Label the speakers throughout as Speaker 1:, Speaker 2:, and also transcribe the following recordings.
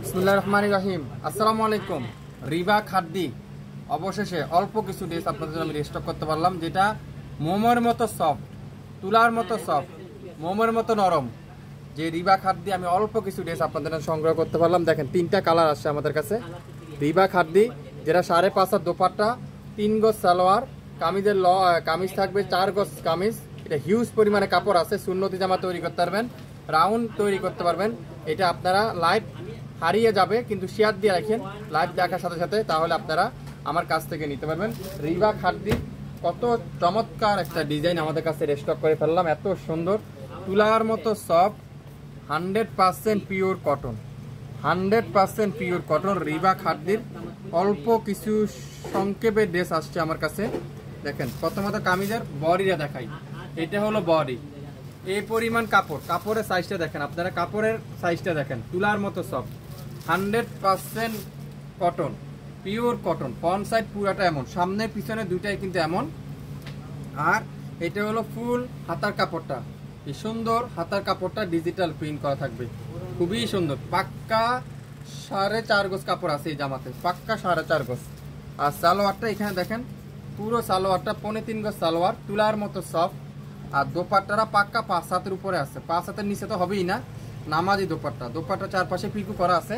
Speaker 1: বিসমিল্লাহির রহমানির রহিম। আসসালামু আলাইকুম। রিবা খাদ্দি অবশেষে অল্প কিছু ড্রেস আপনাদের জন্য আমি রিস্টক করতে পারলাম, যেটা মোমোর মতো সফট, তুলার মতো সফট, মোমোর মতো নরম। যে রিবা খাদ্দি আমি অল্প কিছু ড্রেস আপনাদের জন্য সংগ্রহ করতে পারলাম। দেখেন 3টা কালার আসছে আমাদের কাছে। রিবা খাদ্দি যেটা 5.5 হাত দোপাট্টা, 3 গজ সালোয়ার, কামিজের কামিজ থাকবে 4 গজ কামিজ। এটা হিউজ পরিমাণে কাপড় আছে। সুন্নতি জামা তৈরি করতে পারবেন, রাউন্ড তৈরি করতে পারবেন। এটা আপনারা লাইভ হারিয়ে যাবে, কিন্তু শেয়ার দিয়ে রাখেন লাইভ দেখার সাথে সাথে, তাহলে আপনারা আমার কাছ থেকে নিতে পারবেন। রিবা খাদ্দি কত চমৎকার একটা ডিজাইন আমাদের কাছে রেস্টক করে ফেললাম। এত সুন্দর তুলার মতো soft, 100% pure cotton, 100% pure cotton. রিবা খাদ্দির অল্প কিছু সংক্ষেপে ড্রেস আসছে আমার কাছে। দেখেন প্রথমত কামিজের বডিটা দেখাই। এটা হলো বডি, এই পরিমাণ কাপড়, কাপড়ের সাইজটা দেখেন আপনারা, কাপড়ের সাইজটা দেখেন, তুলার মতো soft, 100% cotton, pure cotton. Front side পুরাটা এমন, সামনে পিছনে দুইটাই কিন্তু এমন। আর এটা হলো ফুল হাতার কাপড়টা, এই সুন্দর হাতার কাপড়টা ডিজিটাল প্রিন্ট করা থাকবে, খুবই সুন্দর। পাক্কা 4.5 গজ কাপড় আছে এই জামাতে, পাক্কা 4.5 গজ। আর সালোয়ারটা এখানে দেখেন, পুরো সালোয়ারটা 3.25 গজ সালোয়ার, তুলার মতো সফট। আর দোপাট্টারা পাক্কা 5 হাতের উপরে আছে, 5 হাতের নিচে তো হবেই না, নামাজি দোপাট্টা। দোপাট্টা চারপাশে পিকু করা আছে।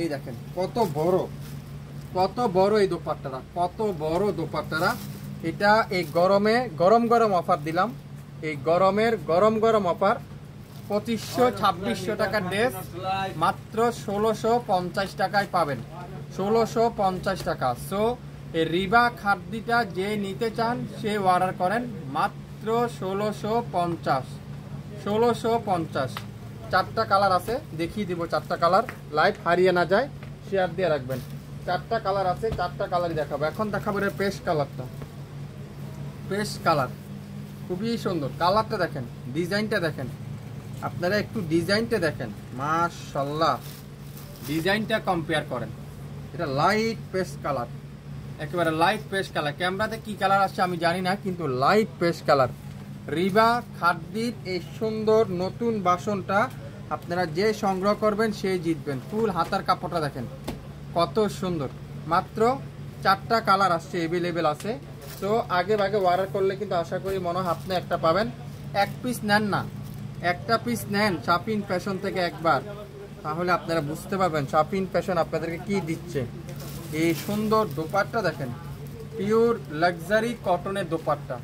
Speaker 1: এই দেখেন কত বড়, কত বড় এই দোপাট্টারা, কত বড় দোপাট্টারা। এটা এই গরমে গরম গরম অফার দিলাম, এই গরমের গরম গরম অফার। 2500-2600 টাকার ড্রেস মাত্র 1650 টাকায় পাবেন, 1650 টাকা। সো এই রিবা খাদ্দিটা যে নিতে চান সে অর্ডার করেন, মাত্র 1650, 1650। 4টা কালার আছে, দেখিয়ে দিব 4টা কালার, লাইভ হারিয়ে না যায়, শেয়ার দিয়ে রাখবেন। 4টা কালার আছে, 4টা কালারই দেখাবো। এখন দেখাবো এর পেস্ট কালারটা, পেস্ট কালার খুবই সুন্দর। কালারটা দেখেন, ডিজাইনটা দেখেন, আপনারা একটু ডিজাইনটা দেখেন, মাশাআল্লাহ। ডিজাইনটা কম্পেয়ার করেন, এটা লাইট পেস্ট কালার, একেবারে লাইট পেস্ট কালার। ক্যামেরাতে কি কালার আসছে আমি জানি না, কিন্তু লাইট পেস্ট কালার। রিবা খাদ্দির এই সুন্দর নতুন বাসনটা আপনারা যে সংগ্রহ করবেন সেই জিতবেন। ফুল হাতার কাপড়টা দেখেন কত সুন্দর। মাত্র 4টা কালার আসছে, এভেলেবেল আছে। তো আগে ভাগে অর্ডার করলে কিন্তু আশা করি মনে হয় আপনি একটা পাবেন। এক পিস নেন না, একটা পিস নেন শাপিন ফ্যাশন থেকে একবার, তাহলে আপনারা বুঝতে পারবেন শাপিন ফ্যাশন আপনাদেরকে কি দিচ্ছে। এই সুন্দর দোপাট্টা দেখেন, পিওর লাক্সারি কটনের দোপাট্টা,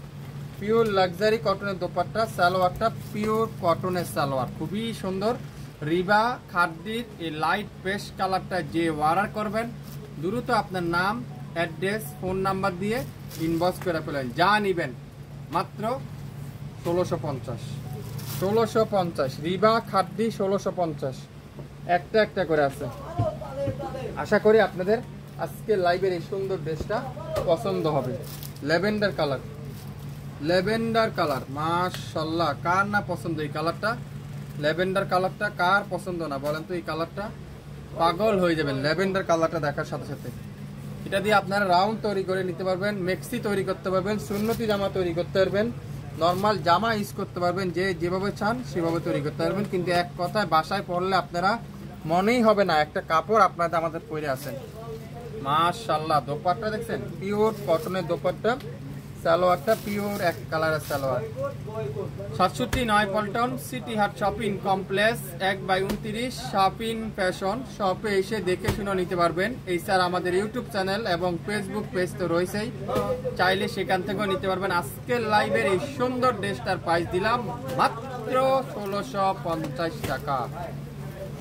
Speaker 1: পিওর লাক্সারি কটনের দোপাট্টা। সালোয়ারটা পিওর কটনের সালোয়ার, খুবই সুন্দর। রিবা খাদ্দির এই লাইট পেস্ট কালারটা যে অর্ডার করবেন, দ্রুত আপনার নাম, অ্যাড্রেস, ফোন নাম্বার দিয়ে ইনবক্স করে ফেলেন। যা নিবেন মাত্র 1650, 1650। রিবা খাদ্দি 1650, একটা একটা করে আছে। আশা করি আপনাদের আজকে লাইভের এই সুন্দর ড্রেসটা পছন্দ হবে। ল্যাভেন্ডার কালার, ল্যাভেন্ডার কালার, মাশাআল্লাহ। কার না পছন্দ এই কালারটা? ল্যাভেন্ডার কালারটা কার পছন্দ না বলেন তো? এই কালারটা পাগল হয়ে যাবেন ল্যাভেন্ডার কালারটা দেখার সাথে সাথে। এটা দিয়ে আপনারা রাউন্ড তৈরি করে নিতে পারবেন, মেক্সি তৈরি করতে পারবেন, সুন্নতি জামা তৈরি করতে পারবেন, নর্মাল জামা ইউজ করতে পারবেন, যে যেভাবে চান সেভাবে তৈরি করতে পারবেন। কিন্তু এক কথায় বাসায় পড়লে আপনারা মনেই হবে না একটা কাপড় আপনাদের আমাদের পরে আছেন। মাশাআল্লাহ। দোপাট্টা দেখছেন, পিওর কটনের দোপাট্টা। সালোয়ারটা পিওর এক কালারের সালোয়ার। 67 পল্টন সিটি হাট শপিং কমপ্লেক্স 1/29 শপিং ফ্যাশন শপে এসে দেখে শুনে নিতে পারবেন। এই স্যার আমাদের ইউটিউব চ্যানেল এবং ফেসবুক পেজ তো রয়েছেই, চাইলে সেখান থেকেও নিতে পারবেন। আজকের লাইভের এই সুন্দর ড্রেসটার প্রাইস দিলাম মাত্র 1650 টাকা,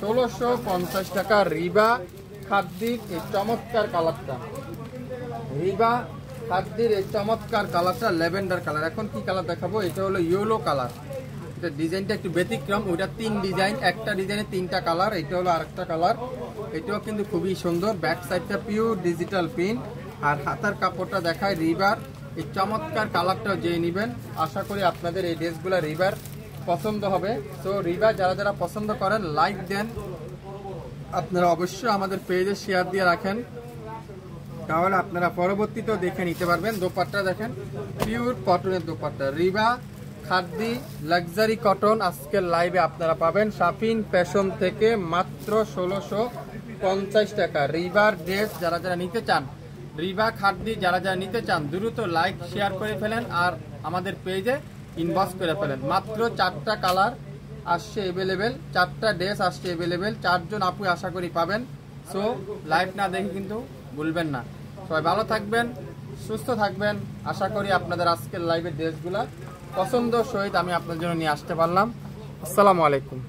Speaker 1: 1650 টাকা। রিবা খাদ্দির এই চমৎকার কালারটা, রিবা খাদ্দির এই চমৎকার কালারটা ল্যাভেন্ডার কালার। এখন কি কালার দেখাবো? এটা হলো ইয়েলো কালার। এটা ডিজাইনটা একটু ব্যতিক্রম, ওইটা 3 ডিজাইন, একটা ডিজাইনে 3টা কালার। এটা হলো আরেকটা কালার, এটাও কিন্তু খুবই সুন্দর। ব্যাক সাইডটা পিওর ডিজিটাল প্রিন্ট, আর হাতার কাপড়টা দেখায় রিবার। এই চমৎকার কালারটাও যে নেবেন, আশা করি আপনাদের এই ড্রেসগুলো রিবার পছন্দ হবে। তো রিবার যারা যারা পছন্দ করেন লাইক দেন, আপনারা অবশ্যই আমাদের পেজে শেয়ার দিয়ে রাখেন, তাহলে আপনারা পরবর্তীতেও দেখে নিতে পারবেন। দোপাট্টা দেখেন, পিওর কটনের দোপাট্টা। রিবা খাদ্দি লাক্সারি কটন আজকের লাইভে আপনারা পাবেন শাপিন ফ্যাশন থেকে মাত্র 50 টাকা। রিবার ড্রেস যারা যারা নিতে চান, রিবা খাদ্দি যারা যারা নিতে চান, দ্রুত লাইক শেয়ার করে ফেলেন আর আমাদের পেজে ইনবক্স করে ফেলেন। মাত্র 4টা কালার আসছে এভেলেবেল, 4টা ড্রেস আসছে এভেলেবেল, 4 জন আপু আশা করি পাবেন। সো লাইভ না দেখে কিন্তু ভুলবেন না। সবাই ভালো থাকবেন, সুস্থ থাকবেন। আশা করি আপনাদের আজকের লাইভের ড্রেসগুলা পছন্দ সহিত আমি আপনাদের জন্য নিয়ে আসতে পারলাম। আসসালামু আলাইকুম।